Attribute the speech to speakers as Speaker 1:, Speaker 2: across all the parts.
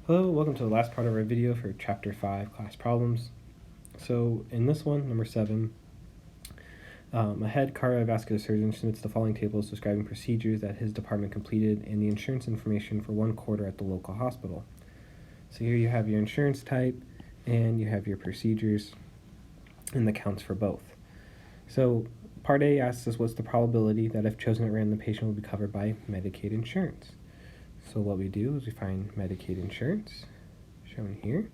Speaker 1: Hello, welcome to the last part of our video for Chapter 5, Class Problems. So in this one, number 7, a head cardiovascular surgeon submits the following tables describing procedures that his department completed and the insurance information for 1 quarter at the local hospital. So here you have your insurance type and you have your procedures and the counts for both. So Part A asks us what's the probability that if chosen at random the patient will be covered by Medicaid insurance. So what we do is we find Medicaid insurance, shown here,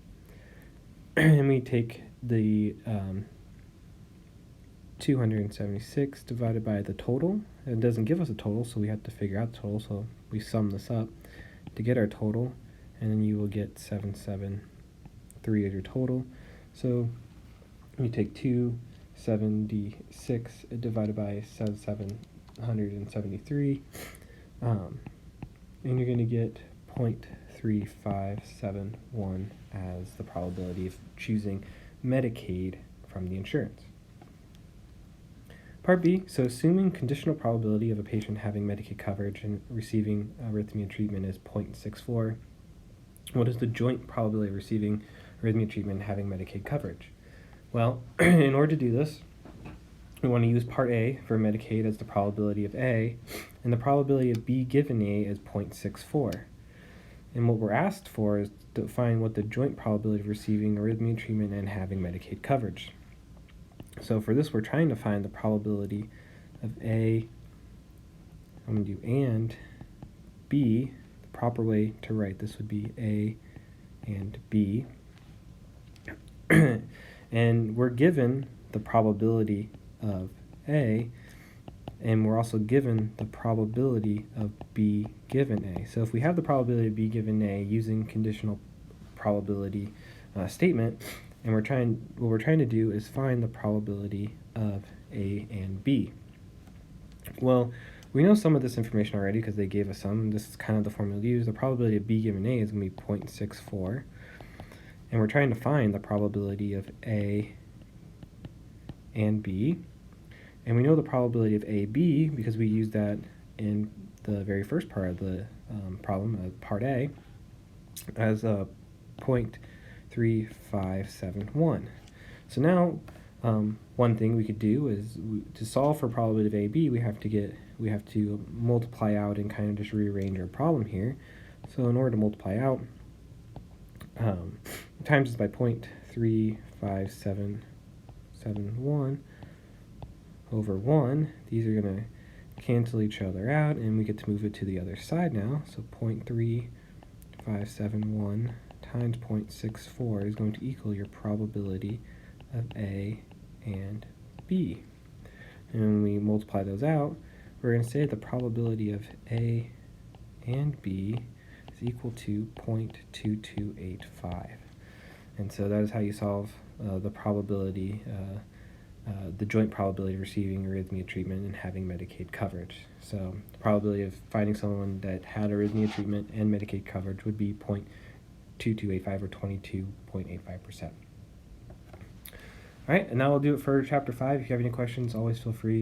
Speaker 1: and we take the 276 divided by the total. It doesn't give us a total, so we have to figure out the total, so we sum this up to get our total, and then you will get 773 as your total. So we take 276 divided by 773, and you're going to get 0.3571 as the probability of choosing Medicaid from the insurance. Part B, so assuming conditional probability of a patient having Medicaid coverage and receiving arrhythmia treatment is 0.64, what is the joint probability of receiving arrhythmia treatment and having Medicaid coverage? Well, in order to do this, we want to use Part A for Medicaid as the probability of A, and the probability of B given A is 0.64. And what we're asked for is to find what the joint probability of receiving arrhythmia treatment and having Medicaid coverage. So for this, we're trying to find the probability of A, I'm going to do and B. The proper way to write this would be A and B. And we're given the probability of A, and we're also given the probability of B given A. So if we have the probability of B given A using conditional probability statement, and what we're trying to do is find the probability of A and B. Well, we know some of this information already because they gave us some. This is kind of the formula used. The probability of B given A is going to be 0.64. And we're trying to find the probability of A and B. And we know the probability of AB because we used that in the very first part of the problem, Part A, as a 0.3571. So now, one thing we could do is to solve for probability of AB, we have to multiply out and kind of just rearrange our problem here. So in order to multiply out, times this by 0.35771 over 1. These are going to cancel each other out, and we get to move it to the other side now. So 0.3571 times 0.64 is going to equal your probability of A and B. And when we multiply those out, we're going to say the probability of A and B is equal to 0.2285. And so that is how you solve the probability, the joint probability of receiving arrhythmia treatment and having Medicaid coverage. So the probability of finding someone that had arrhythmia treatment and Medicaid coverage would be 0.2285 or 22.85%. All right, and now we'll do it for Chapter 5. If you have any questions, always feel free